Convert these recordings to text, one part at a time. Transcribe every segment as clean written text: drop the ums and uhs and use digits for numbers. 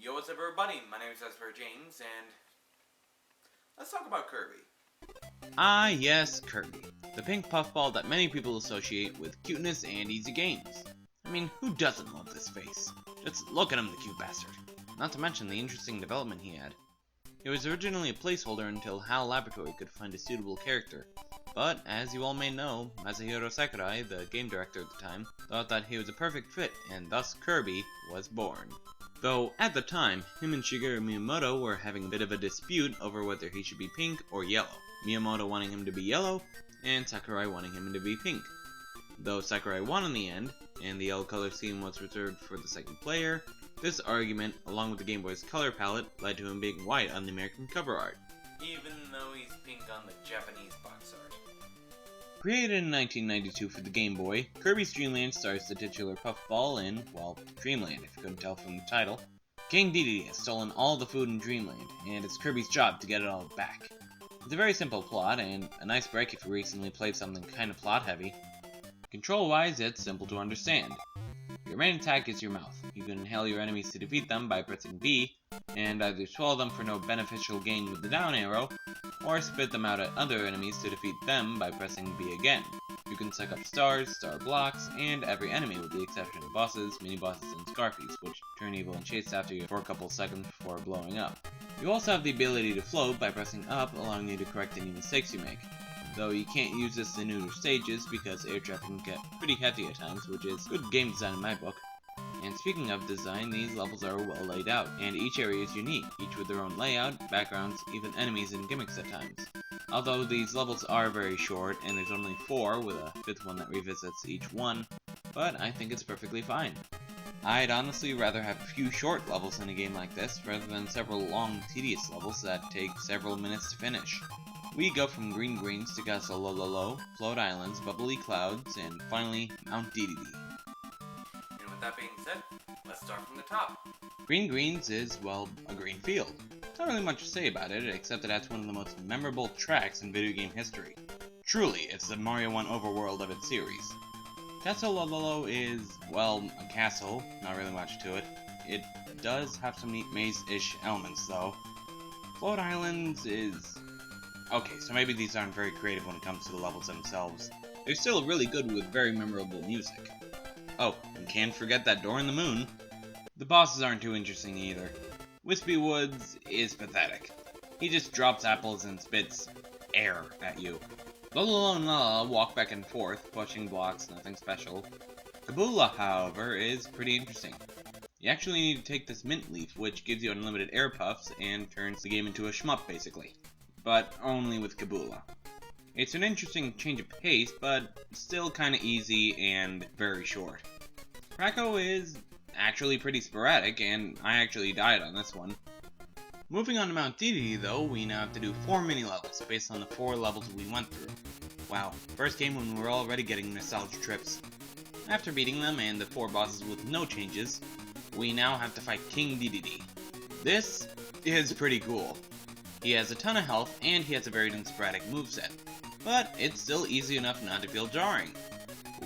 Yo, what's up everybody? My name is James, and let's talk about Kirby. Ah yes, Kirby. The pink puffball that many people associate with cuteness and easy games. I mean, who doesn't love this face? Just look at him, the cute bastard. Not to mention the interesting development he had. He was originally a placeholder until HAL Laboratory could find a suitable character. But, as you all may know, Masahiro Sakurai, the game director at the time, thought that he was a perfect fit, and thus Kirby was born. Though, at the time, him and Shigeru Miyamoto were having a bit of a dispute over whether he should be pink or yellow. Miyamoto wanting him to be yellow, and Sakurai wanting him to be pink. Though Sakurai won in the end, and the yellow color scheme was reserved for the second player, this argument, along with the Game Boy's color palette, led to him being white on the American cover art. Even though he's pink on the Japanese box art. Created in 1992 for the Game Boy, Kirby's DreamLand stars the titular puffball in, well, Dreamland if you couldn't tell from the title. King Dedede has stolen all the food in Dreamland, and it's Kirby's job to get it all back. It's a very simple plot, and a nice break if you recently played something kinda plot heavy. Control-wise, it's simple to understand. Your main attack is your mouth. You can inhale your enemies to defeat them by pressing B, and either swallow them for no beneficial gain with the down arrow, or spit them out at other enemies to defeat them by pressing B again. You can suck up stars, star blocks, and every enemy with the exception of bosses, mini-bosses, and Scarfies, which turn evil and chase after you for a couple seconds before blowing up. You also have the ability to float by pressing up, allowing you to correct any mistakes you make. Though you can't use this in newer stages because air traffic can get pretty hefty at times, which is good game design in my book. And speaking of design, these levels are well laid out, and each area is unique, each with their own layout, backgrounds, even enemies and gimmicks at times. Although these levels are very short, and there's only 4 with a 5th one that revisits each one, but I think it's perfectly fine. I'd honestly rather have a few short levels in a game like this, rather than several long, tedious levels that take several minutes to finish. We go from Green Greens to Castle Lololo, Float Islands, Bubbly Clouds, and finally, Mount Dedede. And with that being said, let's start from the top. Green Greens is, well, a green field. Not really much to say about it, except that it's one of the most memorable tracks in video game history. Truly, it's the Mario 1 overworld of its series. Castle Lololo is, well, a castle, not really much to it. It does have some neat maze-ish elements, though. Float Islands is... okay, so maybe these aren't very creative when it comes to the levels themselves. They're still really good with very memorable music. Oh, and can't forget that door in the moon. The bosses aren't too interesting either. Wispy Woods is pathetic. He just drops apples and spits air at you. Lololo and Lala walk back and forth, pushing blocks, nothing special. Kabula, however, is pretty interesting. You actually need to take this mint leaf, which gives you unlimited air puffs and turns the game into a shmup, basically. But only with Kabula. It's an interesting change of pace, but still kinda easy and very short. Racco is actually pretty sporadic, and I actually died on this one. Moving on to Mount Dedede, though, we now have to do 4 mini-levels based on the 4 levels we went through. Wow, first game when we were already getting nostalgia trips. After beating them and the 4 bosses with no changes, we now have to fight King Dedede. This is pretty cool. He has a ton of health, and he has a very sporadic moveset. But it's still easy enough not to feel jarring.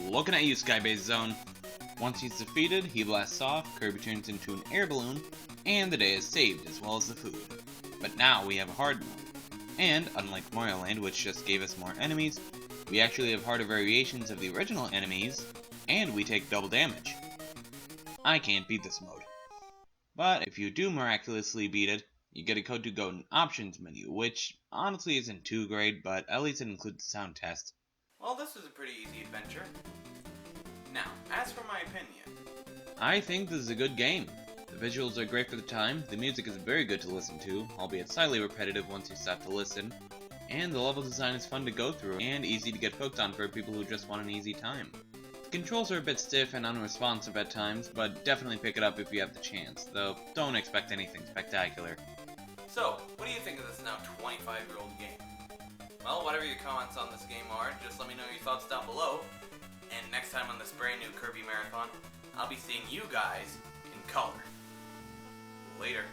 Looking at you, Skybase Zone. Once he's defeated, he blasts off, Kirby turns into an air balloon, and the day is saved, as well as the food. But now we have a hard mode. And, unlike Mario Land, which just gave us more enemies, we actually have harder variations of the original enemies, and we take double damage. I can't beat this mode. But if you do miraculously beat it, you get a code to go in Options menu, which honestly isn't too great, but at least it includes the sound test. Well, this was a pretty easy adventure. Now, as for my opinion, I think this is a good game. The visuals are great for the time, the music is very good to listen to, albeit slightly repetitive once you stop to listen, and the level design is fun to go through and easy to get hooked on for people who just want an easy time. The controls are a bit stiff and unresponsive at times, but definitely pick it up if you have the chance, though don't expect anything spectacular. so, what do you think of this now 25-year-old game? Well, whatever your comments on this game are, just let me know your thoughts down below. And next time on this brand new Kirby Marathon, I'll be seeing you guys in color. Later.